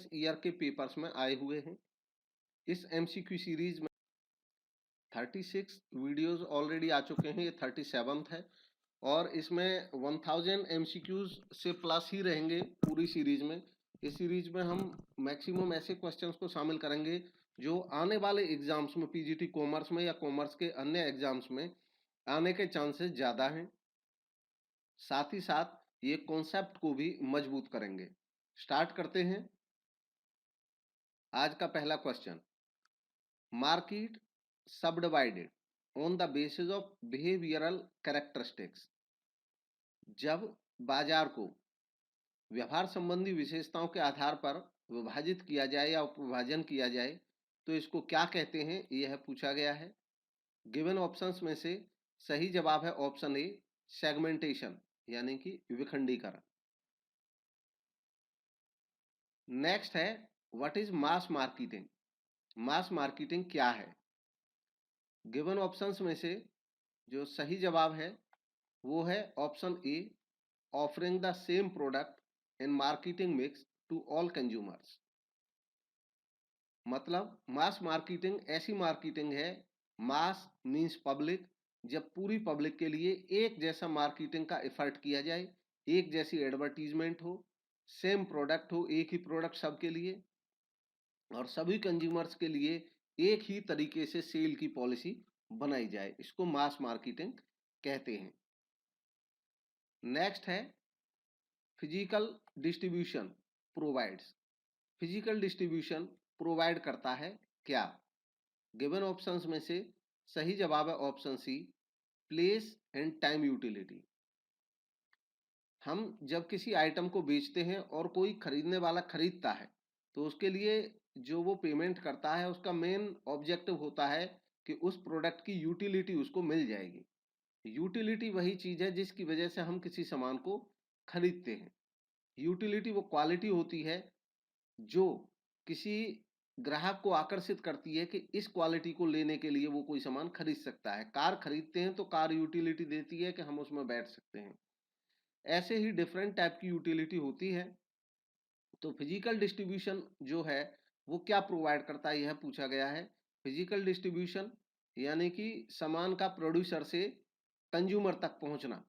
Previous year के papers में आए हुए हैं। इस एमसीक्यू सीरीज में 36 वीडियोस ऑलरेडी आ चुके हैं, ये 37th है और इसमें 1000 एमसीक्यूज से प्लस ही रहेंगे पूरी सीरीज में। इस सीरीज में हम मैक्सिमम ऐसे क्वेश्चंस को शामिल करेंगे जो आने वाले एग्जाम्स में, पीजीटी कॉमर्स में या कॉमर्स के अन्य एग्जाम्स में आने के चांसेस ज़्यादा हैं। साथ ही साथ ये कॉन्सेप्ट को भी मजबूत करेंगे। स्टार्ट करते हैं। आज का पहला question, market subdivided on the basis of behavioural characteristics. जब बाजार को व्यवहार संबंधी विशेषताओं के आधार पर विभाजित किया जाए या उपविभाजन किया जाए तो इसको क्या कहते हैं, यह पूछा गया है। गिवन ऑप्शंस में से सही जवाब है ऑप्शन ए, सेगमेंटेशन यानी कि विखंडीकरण। नेक्स्ट है, what is mass marketing. Mass marketing क्या है। गिवन ऑप्शंस में से जो सही जवाब है वो है option A, offering the same product in marketing mix to all consumers. मतलब मास मार्केटिंग ऐसी मार्केटिंग है, मास मींस पब्लिक, जब पूरी पब्लिक के लिए एक जैसा मार्केटिंग का एफर्ट किया जाए, एक जैसी एडवर्टीजमेंट हो, सेम प्रोडक्ट हो, एक ही प्रोडक्ट सबके लिए और सभी कंज्यूमर्स के लिए एक ही तरीके से सेल की पॉलिसी बनाई जाए, इसको मास मार्केटिंग कहते हैं। नेक्स्ट है, physical distribution provides. Physical distribution provide करता है क्या। गिवन ऑप्शंस में से सही जवाब है option C, place and time utility. हम जब किसी आइटम को बेचते हैं और कोई खरीदने वाला खरीदता है तो उसके लिए जो वो पेमेंट करता है उसका मेन ऑब्जेक्टिव होता है कि उस प्रोडक्ट की यूटिलिटी उसको मिल जाएगी। यूटिलिटी वही चीज है जिसकी वजह से हम किसी सामान को खरीदते हैं। यूटिलिटी वो क्वालिटी होती है जो किसी ग्राहक को आकर्षित करती है कि इस क्वालिटी को लेने के लिए वो कोई सामान खरीद सकता है। कार खरीदते हैं तो कार यूटिलिटी देती है कि हम उसमें बैठ सकते हैं। ऐसे ही डिफरेंट टाइप की यूटिलिटी होती है। तो फिजिकल डिस्ट्रीब्यूशन जो है वो क्या प्रोवाइड करता है, यह पूछा गया है। फिजिकल डिस्ट्रीब्यूशन यानी कि सामान का प्रोड्यूसर से कंज्यूमर तक पहुंचना,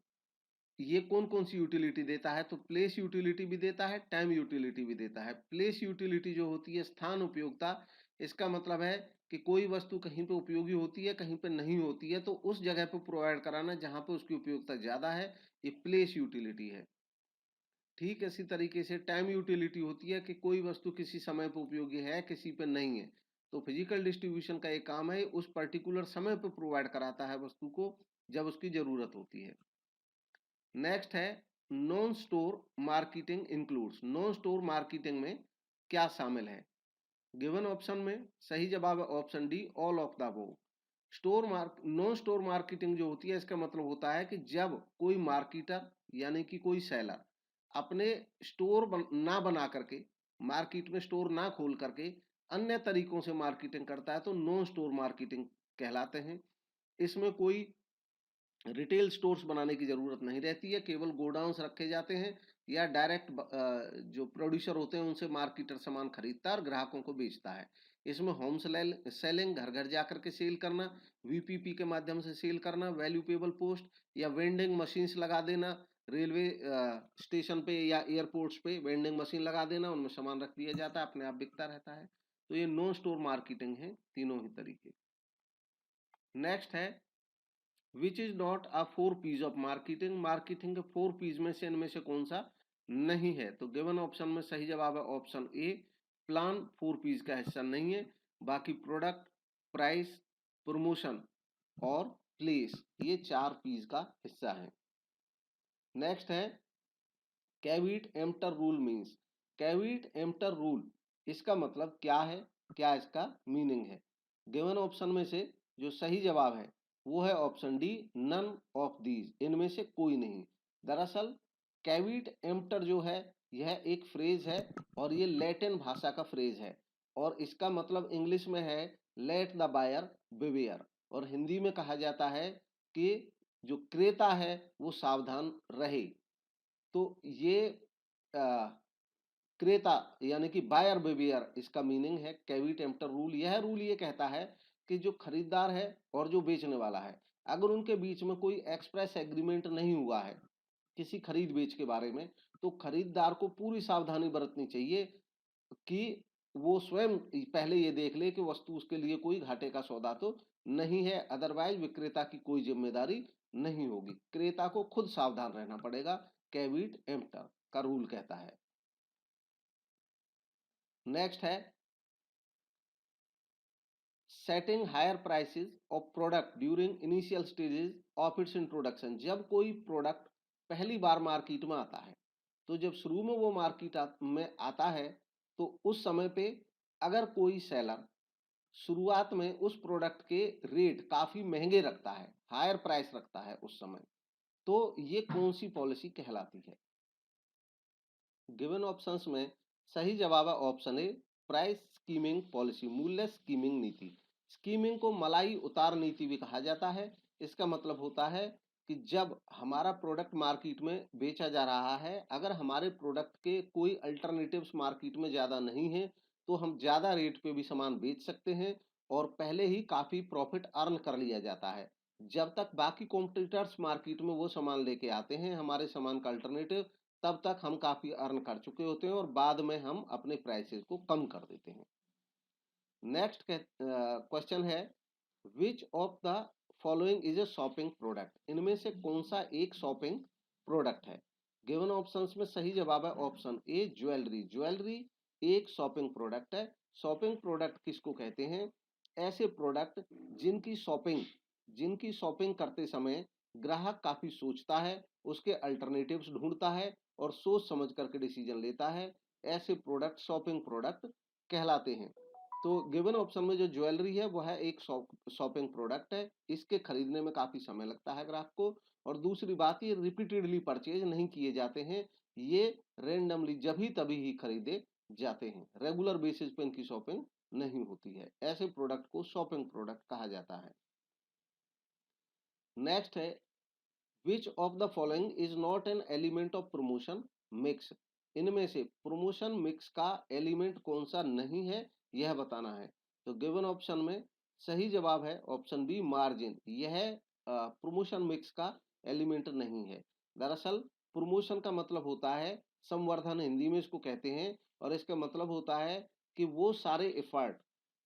ये कौन कौन सी यूटिलिटी देता है, तो प्लेस यूटिलिटी भी देता है, टाइम यूटिलिटी भी देता है। प्लेस यूटिलिटी जो होती है स्थान उपयोगिता, इसका मतलब है कि कोई वस्तु कहीं पे उपयोगी होती है कहीं पे नहीं होती है तो उस जगह पे प्रोवाइड कराना जहां पे उसकी उपयोगिता ज्यादा है, ये प्लेस यूटिलिटी है। ठीक इसी तरीके से टाइम यूटिलिटी होती है कि कोई वस्तु किसी समय पर उपयोगी है किसी पे नहीं है, तो फिजिकल डिस्ट्रीब्यूशन का एक काम है उस पर्टिकुलर समय पर प्रोवाइड कराता है वस्तु को जब उसकी जरूरत होती है। नेक्स्ट है, non store marketing includes. Non store marketing में क्या शामिल है। गिवन ऑप्शन में सही जवाब है option D, all of the above. Non store marketing जो होती है इसका मतलब होता है कि जब कोई मार्केटर यानी कि कोई सेलर अपने ना बना करके, मार्केट में स्टोर ना खोल करके अन्य तरीकों से मार्केटिंग करता है तो नॉन स्टोर मार्केटिंग कहलाते हैं। इसमें कोई रिटेल स्टोर्स बनाने की जरूरत नहीं रहती है, केवल गोडाउंस रखे जाते हैं या डायरेक्ट जो प्रोड्यूसर होते हैं उनसे मार्केटर सामान खरीदता है और ग्राहकों को बेचता है। इसमें होम सेलिंग, घर घर जाकर के सेल करना, वीपीपी के माध्यम से सेल करना, वैल्यूएबल पोस्ट या वेंडिंग मशीन्स लगा देना, रेलवे स्टेशन पे या एयरपोर्ट्स पे वेंडिंग मशीन लगा देना, उनमें सामान रख दिया जाता है, अपने आप बिकता रहता है। तो ये नॉन स्टोर मार्केटिंग है, तीनों ही तरीके। नेक्स्ट है, which is not a 4 Ps of marketing. Marketing के 4 पीज में से इनमें से कौन सा नहीं है, तो गिवन ऑप्शन में सही जवाब है ऑप्शन ए, प्लान 4 पीज का हिस्सा नहीं है। बाकी प्रोडक्ट, प्राइस, प्रमोशन और प्लेस, ये 4 पीज का हिस्सा है। नेक्स्ट है, caveat emptor rule means. Caveat emptor rule इसका मतलब क्या है, क्या इसका मीनिंग है। गिवन ऑप्शन में से जो सही जवाब है वो है option D, none of these, इनमें से कोई नहीं। दरअसल कैविट एम्प्टर जो है यह एक फ्रेज है और ये लैटिन भाषा का फ्रेज है और इसका मतलब इंग्लिश में है लेट द बायर बिवेयर और हिंदी में कहा जाता है कि जो क्रेता है वो सावधान रहे। तो ये क्रेता यानी कि बायर बेबियर इसका मीनिंग है कैविट एम्प्टर रूल। यह रूल ये कहता है कि जो खरीदार है और जो बेचने वाला है, अगर उनके बीच में कोई एक्सप्रेस एग्रीमेंट नहीं हुआ है किसी खरीद बेच के बारे में, तो खरीदार को पूरी सावधानी बरतनी चाहिए कि वो स्वयं पहले ये देख ले कि वस्तु उसके लिए कोई घाटे का सौदा तो नहीं है, अदरवाइज विक्रेता की कोई जिम्मेदारी नहीं होगी। क्रेता को खुद सावधान रहना पड़ेगा, कैविट एम्प्टर का रूल कहता है। नेक्स्ट है setting higher prices of product during initial stages of its introduction. जब कोई प्रोडक्ट पहली बार मार्केट में आता है, तो जब शुरू में वो मार्केट में आता है, तो उस समय पे अगर कोई सेलर शुरुआत में उस प्रोडक्ट के रेट काफी महंगे रखता है, हायर प्राइस रखता है उस समय, तो ये कौन सी पॉलिसी कहलाती है? गिवन ऑप्शंस में सही जवाब है option A, price skimming policy, मूल्य स्कीमिंग नीति। स्कीमिंग को मलाई उतार नीति भी कहा जाता है। इसका मतलब होता है कि जब हमारा प्रोडक्ट मार्केट में बेचा जा रहा है, अगर हमारे प्रोडक्ट के कोई अल्टरनेटिव्स मार्केट में ज्यादा नहीं है, तो हम ज्यादा रेट पे भी सामान बेच सकते हैं और पहले ही काफी प्रॉफिट अर्न कर लिया जाता है। जब तक बाकी कॉम्पिटिटर्स मार्केट में वो सामान लेके आते हैं हमारे सामान का अल्टरनेटिव, तब तक हम काफी अर्न कर चुके होते हैं और बाद में हम अपने प्राइसेस को कम कर देते हैं। नेक्स्ट क्वेश्चन है which of the following is a shopping product. इनमें से कौन सा एक शॉपिंग प्रोडक्ट है? गिवन ऑप्शंस में सही जवाब है ऑप्शन ए, ज्वेलरी। ज्वेलरी एक शॉपिंग प्रोडक्ट है। शॉपिंग प्रोडक्ट किसको कहते हैं? ऐसे प्रोडक्ट जिनकी शॉपिंग करते समय ग्राहक काफी सोचता है, उसके अल्टरनेटिव्स ढूंढता है और सोच समझ करके डिसीजन लेता है, ऐसे प्रोडक्ट शॉपिंग प्रोडक्ट कहलाते हैं। तो गिवन ऑप्शन में जो ज्वेलरी है वो है एक शॉपिंग प्रोडक्ट है। इसके खरीदने में काफी समय लगता है ग्राहक को, और दूसरी बात ये रिपीटेडली परचेज नहीं किए जाते हैं, ये रेंडमली जब ही तभी ही खरीदे जाते हैं, रेगुलर बेसिस पे इनकी शॉपिंग नहीं होती है। ऐसे प्रोडक्ट को शॉपिंग प्रोडक्ट कहा जाता है। नेक्स्ट है which of the following is not an element of promotion mix. इनमें से प्रमोशन मिक्स का एलिमेंट कौन सा नहीं है, यह बताना है। तो गिवन ऑप्शन में सही जवाब है ऑप्शन बी, मार्जिन। यह प्रमोशन मिक्स का एलिमेंट नहीं है। दरअसल प्रमोशन का मतलब होता है संवर्धन, हिंदी में इसको कहते हैं, और इसका मतलब होता है कि वो सारे एफर्ट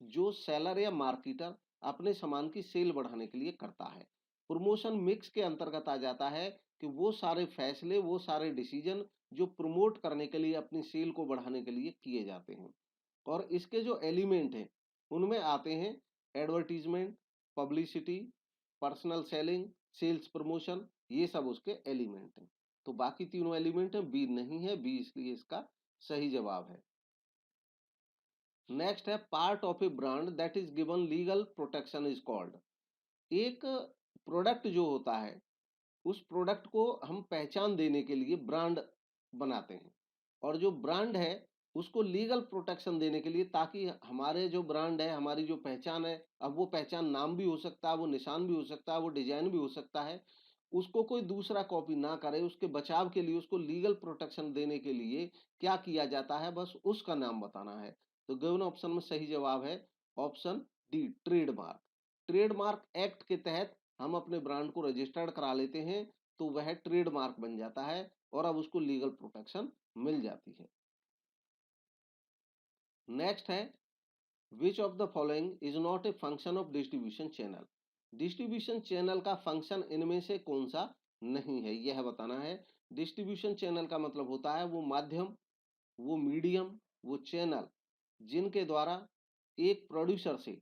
जो सेलर या मार्केटर अपने सामान की सेल बढ़ाने के लिए करता है। प्रमोशन मिक्स के अंतर्गत आ जाता है कि वो सारे फैसले, वो सारे डिसीजन जो प्रमोट करने के लिए, अपनी सेल को बढ़ाने के लिए किए जाते हैं। और इसके जो एलिमेंट हैं उनमें आते हैं advertisement, publicity, personal selling, sales promotion, ये सब उसके एलिमेंट हैं। तो बाकी तीनों एलिमेंट है, बी नहीं है, बी इसलिए इसका सही जवाब है। नेक्स्ट है part of A brand that is given legal protection is called. एक प्रोडक्ट जो होता है, उस प्रोडक्ट को हम पहचान देने के लिए ब्रांड बनाते हैं, और जो ब्रांड है उसको लीगल प्रोटेक्शन देने के लिए, ताकि हमारे जो ब्रांड है, हमारी जो पहचान है, अब वो पहचान नाम भी हो सकता है, वो निशान भी हो सकता है, वो डिजाइन भी हो सकता है, उसको कोई दूसरा कॉपी ना करे, उसके बचाव के लिए, उसको लीगल प्रोटेक्शन देने के लिए क्या किया जाता है, बस उसका नाम बताना है। तो गिवन ऑप्शन में सही जवाब है option D, trademark. Trademark act के तहत हम अपने ब्रांड को रजिस्टर्ड करा लेते हैं, तो वह ट्रेडमार्क बन जाता है और अब उसको लीगल प्रोटेक्शन मिल जाती है। नेक्स्ट है which of the following is not a function of distribution channel. Distribution channel का फंक्शन इनमें से कौन सा नहीं है, यह बताना है। डिस्ट्रीब्यूशन चैनल का मतलब होता है वो माध्यम, वो मीडियम, वो चैनल जिनके द्वारा एक प्रोड्यूसर से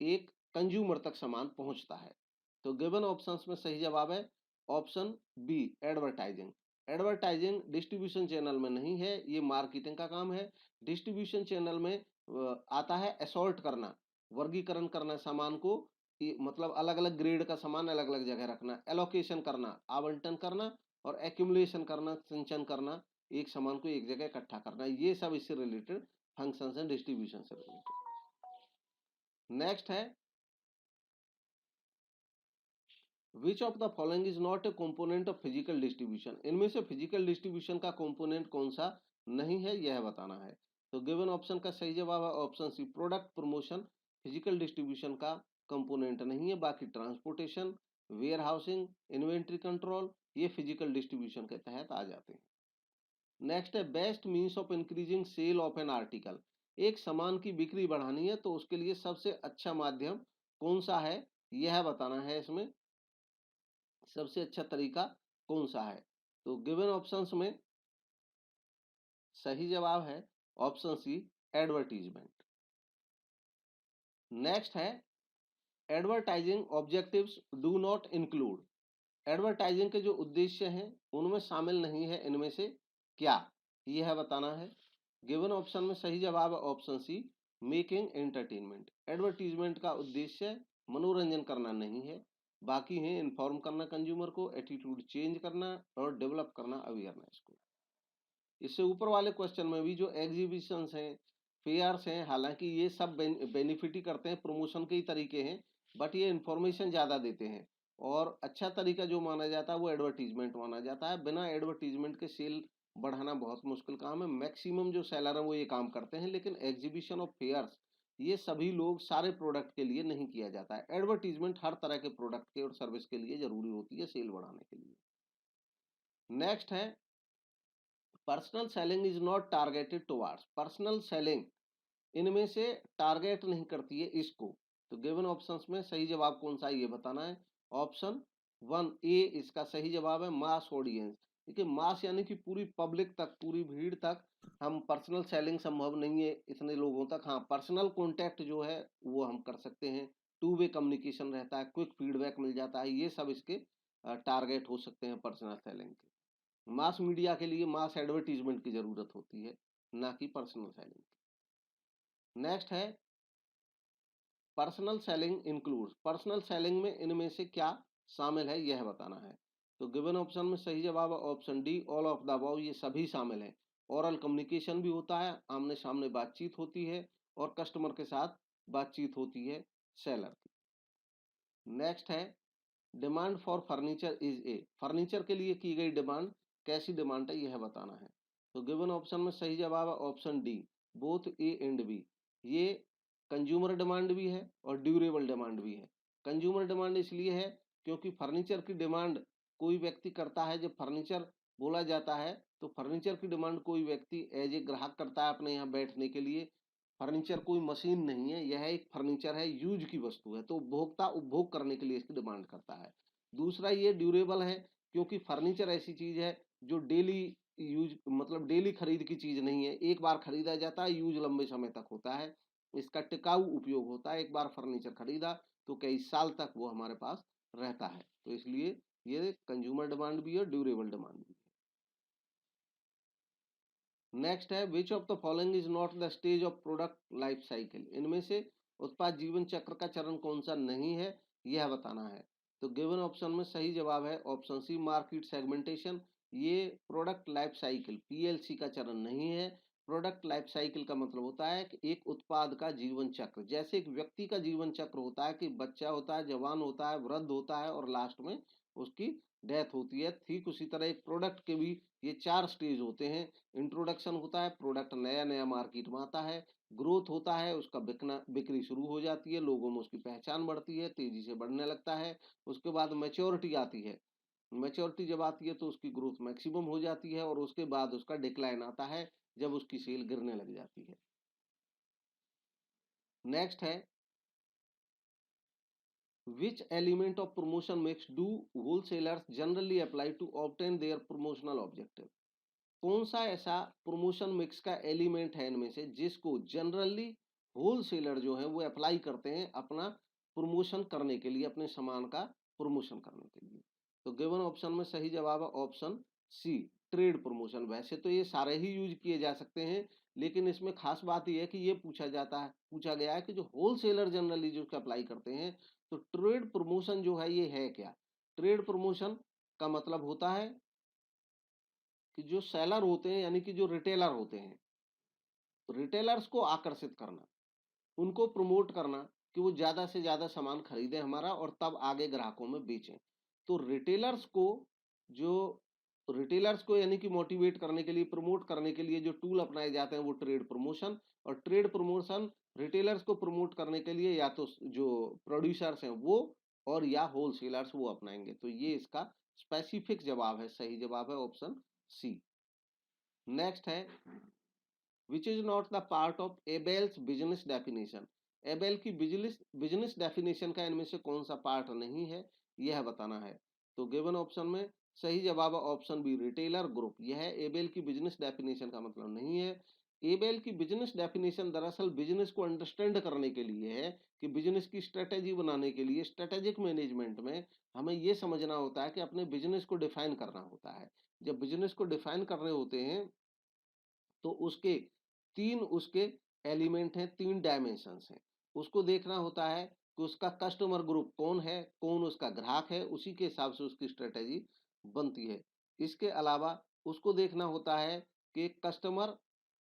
एक कंज्यूमर तक सामान पहुंचता है। तो गिवन ऑप्शंस में सही जवाब है option B, advertising. Advertising distribution channel में नहीं है, ये मार्केटिंग का काम है। डिस्ट्रीब्यूशन चैनल में आता है असॉर्ट करना, वर्गीकरण करना सामान को, मतलब अलग अलग ग्रेड का सामान अलग अलग जगह रखना, एलोकेशन करना, आवंटन करना, और एक्यूमुलेशन करना, संचयन करना, एक सामान को एक जगह इकट्ठा करना, ये सब इससे रिलेटेड फंक्शंस हैं डिस्ट्रीब्यूशन से रिलेटेड। नेक्स्ट है which of the following is not a component of physical distribution. इनमें से फिजिकल डिस्ट्रीब्यूशन का कंपोनेंट कौन सा नहीं है, यह बताना है। तो गिवन ऑप्शन का सही जवाब है option C, product promotion physical distribution का कंपोनेंट नहीं है। बाकी transportation, warehousing, inventory control, ये फिजिकल डिस्ट्रीब्यूशन के तहत आ जाते हैं। नेक्स्ट है best means of increasing sale of an article. एक सामान की बिक्री बढ़ानी है तो उसके लिए सबसे अच्छा माध्यम कौन सा है, यह बताना है। इसमें सबसे अच्छा तरीका कौन सा है? तो गिवन ऑप्शंस में सही जवाब है ऑप्शन सी, एडवर्टीजमेंट। नेक्स्ट है advertising objectives do not include. Advertising के जो उद्देश्य हैं उनमें शामिल नहीं है इनमें से क्या, यह बताना है। गिवन ऑप्शन में सही जवाब है option C, making entertainment. Advertisement का उद्देश्य मनोरंजन करना नहीं है, बाकी है इन्फॉर्म करना कंज्यूमर को, एटीट्यूड चेंज करना और डेवलप करना अवेयरनेस को। इससे ऊपर वाले क्वेश्चन में भी जो एग्जीबिशंस हैं, फेयर्स हैं, हालांकि ये सब बेनिफिट ही करते हैं, प्रमोशन के ही तरीके हैं, बट ये इन्फॉर्मेशन ज़्यादा देते हैं। और अच्छा तरीका जो माना जाता है वो एडवर्टीजमेंट माना जाता है। बिना एडवर्टीजमेंट के सेल बढ़ाना बहुत मुश्किल काम है। मैक्सिमम जो सेलर है वो ये काम करते हैं, लेकिन एग्जीबिशन और फेयर्स ये सभी लोग सारे प्रोडक्ट के लिए नहीं किया जाता है। एडवर्टीजमेंट हर तरह के प्रोडक्ट के और सर्विस के लिए जरूरी होती है सेल बढ़ाने के लिए। नेक्स्ट है personal selling is not targeted towards. Personal selling इनमें से टारगेट नहीं करती है इसको। तो गिवन ऑप्शंस में सही जवाब कौन सा है ये बताना है। ऑप्शन 1 ए इसका सही जवाब है, मास ऑडियंस। देखिए मास यानी कि पूरी पब्लिक तक, पूरी भीड़ तक हम पर्सनल सेलिंग संभव नहीं है इतने लोगों तक। हाँ, पर्सनल कॉन्टैक्ट जो है वो हम कर सकते हैं, टू वे कम्युनिकेशन रहता है, क्विक फीडबैक मिल जाता है, ये सब इसके टारगेट हो सकते हैं पर्सनल सेलिंग के। मास मीडिया के लिए मास एडवर्टीजमेंट की जरूरत होती है, ना कि पर्सनल सेलिंग की। नेक्स्ट है personal selling includes. Personal selling में इनमें से क्या शामिल है यह बताना है। तो गिवन ऑप्शन में सही जवाब है option D, all of the above. ये सभी शामिल हैं। ओरल कम्युनिकेशन भी होता है, आमने सामने बातचीत होती है, और कस्टमर के साथ बातचीत होती है सेलर की। नेक्स्ट है demand for furniture is a. Furniture के लिए की गई डिमांड कैसी डिमांड है यह बताना है। तो गिवन ऑप्शन में सही जवाब है option D, both A and B. ये कंज्यूमर डिमांड भी है और ड्यूरेबल डिमांड भी है। कंज्यूमर डिमांड इसलिए है क्योंकि फर्नीचर की डिमांड कोई व्यक्ति करता है। जब फर्नीचर बोला जाता है तो फर्नीचर की डिमांड कोई व्यक्ति एज ए ग्राहक करता है अपने यहाँ बैठने के लिए। फर्नीचर कोई मशीन नहीं है, यह एक फर्नीचर है, यूज की वस्तु है, तो उपभोक्ता उपभोग करने के लिए इसकी डिमांड करता है। दूसरा ये ड्यूरेबल है क्योंकि फर्नीचर ऐसी चीज है जो डेली यूज, मतलब डेली खरीद की चीज नहीं है, एक बार खरीदा जाता है, यूज लंबे समय तक होता है, इसका टिकाऊ उपयोग होता है। एक बार फर्नीचर खरीदा तो कई साल तक वो हमारे पास रहता है, तो इसलिए ये कंज्यूमर डिमांड भी है, ड्यूरेबल डिमांड भी है। नेक्स्ट है which of the following is not the stage of product life cycle. इनमें से उत्पाद जीवन चक्र का चरण कौन सा नहीं है यह बताना है। तो गिवन ऑप्शन में सही जवाब है ऑप्शन सी, मार्केट सेगमेंटेशन। ये प्रोडक्ट लाइफ साइकिल पीएलसी का चरण नहीं है। प्रोडक्ट लाइफ साइकिल का मतलब होता है कि एक उत्पाद का जीवन चक्र, जैसे एक व्यक्ति का जीवन चक्र होता है कि बच्चा होता है, जवान होता है, वृद्ध होता है और लास्ट में उसकी डेथ होती है, ठीक उसी तरह एक प्रोडक्ट के भी ये 4 स्टेज होते हैं। इंट्रोडक्शन होता है, प्रोडक्ट नया नया मार्केट में आता है। ग्रोथ होता है, उसका बिकना, बिक्री शुरू हो जाती है, लोगों में उसकी पहचान बढ़ती है, तेजी से बढ़ने लगता है। उसके बाद मैच्योरिटी आती है। मैच्योरिटी जब आती है तो उसकी ग्रोथ मैक्सिमम हो जाती है और उसके बाद उसका डिक्लाइन आता है जब उसकी सेल गिरने लग जाती है। नेक्स्ट है which element of promotion mix do wholesalers generally apply to obtain their promotional objective। कौन सा ऐसा प्रमोशन मिक्स का एलिमेंट है इनमें से जिसको जनरली होलसेलर जो है वो अप्लाई करते हैं अपना प्रमोशन करने के लिए, अपने सामान का प्रमोशन करने के लिए। तो गिवन ऑप्शन में सही जवाब है ऑप्शन सी, ट्रेड प्रमोशन। वैसे तो ये सारे ही यूज किए जा सकते हैं, लेकिन इसमें खास बात यह है कि ये पूछा गया है कि जो होलसेलर जनरली जो अप्लाई करते हैं, तो ट्रेड प्रमोशन जो है ये है क्या। ट्रेड प्रमोशन का मतलब होता है कि जो सेलर होते हैं यानी कि जो रिटेलर होते हैं, रिटेलर्स को आकर्षित करना, उनको प्रमोट करना कि वो ज्यादा से ज्यादा सामान खरीदें हमारा और तब आगे ग्राहकों में बेचें। तो रिटेलर्स को जो रिटेलर्स को यानी कि मोटिवेट करने के लिए, प्रमोट करने के लिए जो टूल अपनाए जाते हैं वो ट्रेड प्रमोशन, और ट्रेड प्रमोशन रिटेलर्स को प्रमोट करने के लिए या तो जो प्रोड्यूसर्स हैं वो और या होलसेलर्स वो अपनाएंगे। तो ये इसका स्पेसिफिक जवाब है, सही जवाब है ऑप्शन सी। नेक्स्ट है which is not the part of Abell's business definition. Abell की बिजनेस डेफिनेशन का इनमें से कौन सा पार्ट नहीं है, यह बताना है। तो गिवन ऑप्शन में सही जवाब है ऑप्शन बी, रिटेलर ग्रुप। यह एबेल की बिजनेस डेफिनेशन का मतलब नहीं है। एबेल की बिजनेस डेफिनेशन दरअसल बिजनेस को अंडरस्टैंड करने के लिए है कि बिजनेस की स्ट्रेटेजी बनाने के लिए, स्ट्रेटेजिक मैनेजमेंट में हमें यह समझना होता है कि अपने बिजनेस को डिफाइन करना होता है। जब बिजनेस को डिफाइन कर रहे होते हैं तो उसके एलिमेंट हैं, 3 डायमेंशंस हैं। उसको देखना होता है कि उसका कस्टमर ग्रुप कौन है, कौन उसका ग्राहक है, उसी के हिसाब से उसकी स्ट्रेटेजी बनती है। इसके अलावा उसको देखना होता है कि कस्टमर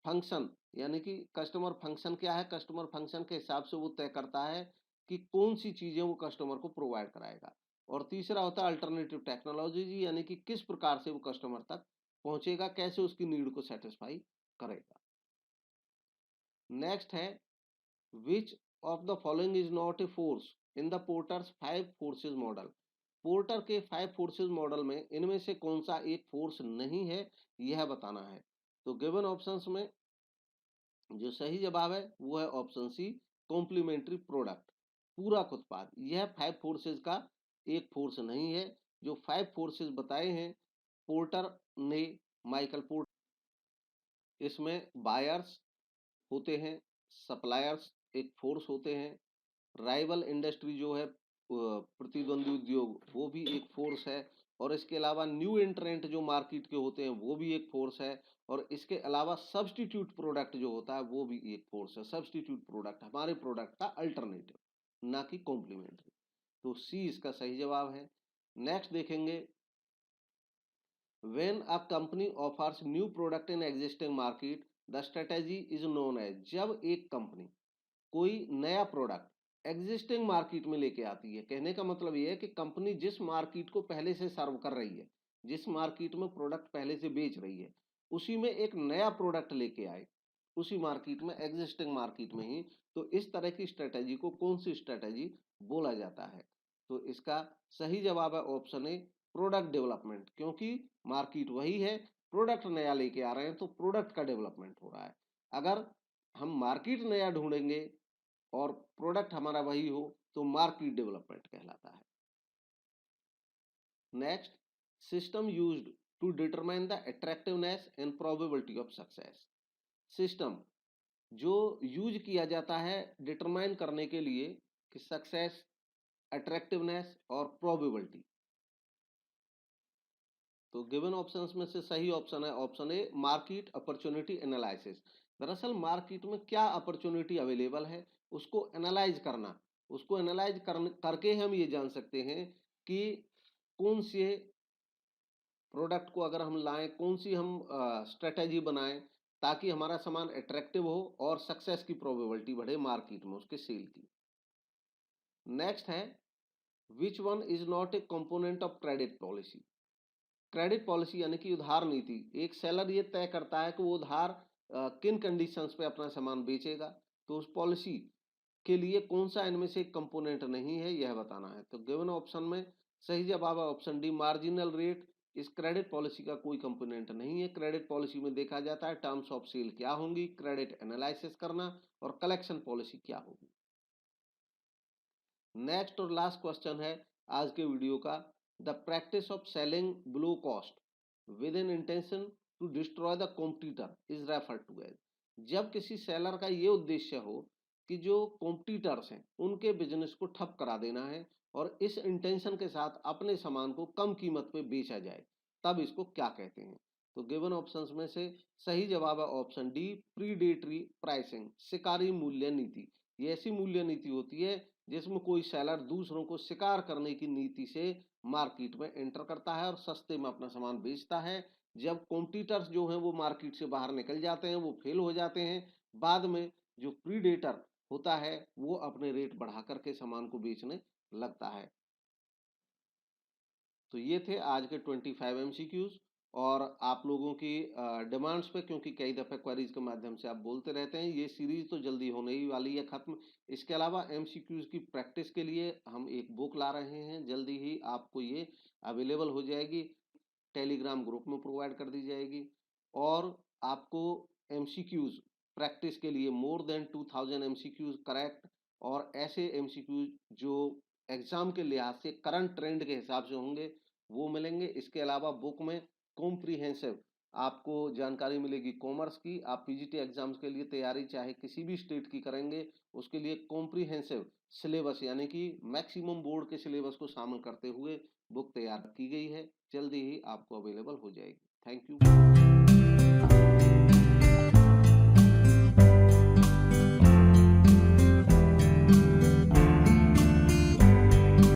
फंक्शन, यानी कि कस्टमर फंक्शन क्या है, कस्टमर फंक्शन के हिसाब से वो तय करता है कि कौन सी चीजें वो कस्टमर को प्रोवाइड कराएगा। और तीसरा होता है अल्टरनेटिव टेक्नोलॉजी, यानी कि किस प्रकार से वो कस्टमर तक पहुंचेगा, कैसे उसकी नीड को सेटिस्फाई करेगा। नेक्स्ट है which of the following is not a force in the porters 5 forces model. Porter के 5 फोर्सेस मॉडल में इनमें से कौन सा एक फोर्स नहीं है, यह बताना है। तो गिवन ऑप्शंस में जो सही जवाब है वो है ऑप्शन सी, कॉम्प्लीमेंट्री प्रोडक्ट, पूरक उत्पाद। यह 5 फोर्सेस का एक फोर्स नहीं है। जो 5 फोर्सेस बताए हैं पोर्टर ने, माइकल पोर्टर, इसमें बायर्स होते हैं, सप्लायर्स एक फोर्स होते हैं, राइवल इंडस्ट्री जो है प्रतिद्वंदी उद्योग वो भी एक फोर्स है, और इसके अलावा न्यू एंट्रेंट जो मार्केट के होते हैं वो भी एक फोर्स है, और इसके अलावा सब्स्टिट्यूट प्रोडक्ट जो होता है वो भी एक फोर्स है। सब्स्टिट्यूट प्रोडक्ट हमारे प्रोडक्ट का अल्टरनेटिव, ना कि कॉम्प्लीमेंट्री। तो सी इसका सही जवाब है। नेक्स्ट देखेंगे when a company offers new product in existing market the strategy is known as। जब एक कंपनी कोई नया प्रोडक्ट एग्जिस्टिंग मार्केट में लेके आती है, कहने का मतलब ये है कि कंपनी जिस मार्केट को पहले से सर्व कर रही है, जिस मार्केट में प्रोडक्ट पहले से बेच रही है, उसी में एक नया प्रोडक्ट लेके आए, उसी मार्केट में, एग्जिस्टिंग मार्केट में ही, तो इस तरह की स्ट्रेटेजी को कौन सी स्ट्रेटेजी बोला जाता है। तो इसका सही जवाब है ऑप्शन ए, प्रोडक्ट डेवलपमेंट। क्योंकि मार्केट वही है, प्रोडक्ट नया लेके आ रहे हैं तो प्रोडक्ट का डेवलपमेंट हो रहा है। अगर हम मार्केट नया ढूंढेंगे और प्रोडक्ट हमारा वही हो तो मार्केट डेवलपमेंट कहलाता है। Next, system used to determine the attractiveness and probability of success. System जो यूज किया जाता है डिटरमाइन करने के लिए कि सक्सेस, अट्रैक्टिवनेस और प्रोबेबिलिटी। तो गिवन ऑप्शंस में से सही ऑप्शन है option A, market opportunity analysis. दरअसल मार्केट में क्या अपॉर्चुनिटी अवेलेबल है उसको एनालाइज करना, उसको एनालाइज करके हम ये जान सकते हैं कि कौन से प्रोडक्ट को अगर हम लाएं, कौन सी हम स्ट्रेटेजी बनाएं ताकि हमारा सामान अट्रैक्टिव हो और सक्सेस की प्रोबेबिलिटी बढ़े मार्केट में उसके सेल की। नेक्स्ट है which one is not a component of credit policy. Credit policy यानी कि उधार नीति, एक सेलर ये तय करता है कि वो उधार किन कंडीशंस पे अपना सामान बेचेगा, तो उस पॉलिसी के लिए कौन सा इनमें से एक कंपोनेंट नहीं है यह बताना है। तो गिवन ऑप्शन में सही जवाब है ऑप्शन डी, मार्जिनल रेट। इस क्रेडिट पॉलिसी का कोई कंपोनेंट नहीं है। क्रेडिट पॉलिसी में देखा जाता है टर्म्स ऑफ सेल क्या होंगी, क्रेडिट एनालिसिस करना, और कलेक्शन पॉलिसी क्या होगी। नेक्स्ट और लास्ट क्वेश्चन है आज के वीडियो का, the practice of selling below cost with in intention to destroy the competitor is referred to as. जब किसी सेलर का ये उद्देश्य हो कि जो कॉम्पिटिटर्स हैं उनके बिजनेस को ठप करा देना है और इस इंटेंशन के साथ अपने सामान को कम कीमत पे बेचा जाए, तब इसको क्या कहते हैं। तो गिवन ऑप्शंस में से सही जवाब है ऑप्शन डी, प्रीडेटरी प्राइसिंग, शिकारी मूल्य नीति। ये ऐसी मूल्य नीति होती है जिसमें कोई सेलर दूसरों को शिकार करने की नीति से मार्केट में एंटर करता है और सस्ते में अपना सामान बेचता है। जब कॉम्पिटिटर्स जो हैं वो मार्केट से बाहर निकल जाते हैं, वो फेल हो जाते हैं, बाद में जो प्रीडेटर होता है वो अपने रेट बढ़ा करके सामान को बेचने लगता है। तो ये थे आज के 25 MCQs। और आप लोगों की डिमांड्स पे, क्योंकि कई दफ़े क्वेरीज के माध्यम से आप बोलते रहते हैं, ये सीरीज तो जल्दी होने ही वाली है ख़त्म। इसके अलावा एमसीक्यूज की प्रैक्टिस के लिए हम एक बुक ला रहे हैं, जल्दी ही आपको ये अवेलेबल हो जाएगी, टेलीग्राम ग्रुप में प्रोवाइड कर दी जाएगी। और आपको एमसीक्यूज प्रैक्टिस के लिए मोर देन 2000 एमसीक्यूज करेक्ट, और ऐसे एमसीक्यूज जो एग्जाम के लिहाज से करंट ट्रेंड के हिसाब से होंगे वो मिलेंगे। इसके अलावा बुक में कॉम्प्रिहेंसिव आपको जानकारी मिलेगी कॉमर्स की। आप पीजीटी एग्जाम्स के लिए तैयारी चाहे किसी भी स्टेट की करेंगे, उसके लिए कॉम्प्रिहेंसिव सिलेबस यानी कि मैक्सिमम बोर्ड के सिलेबस को शामिल करते हुए बुक तैयार की गई है, जल्दी ही आपको अवेलेबल हो जाएगी। Thank you.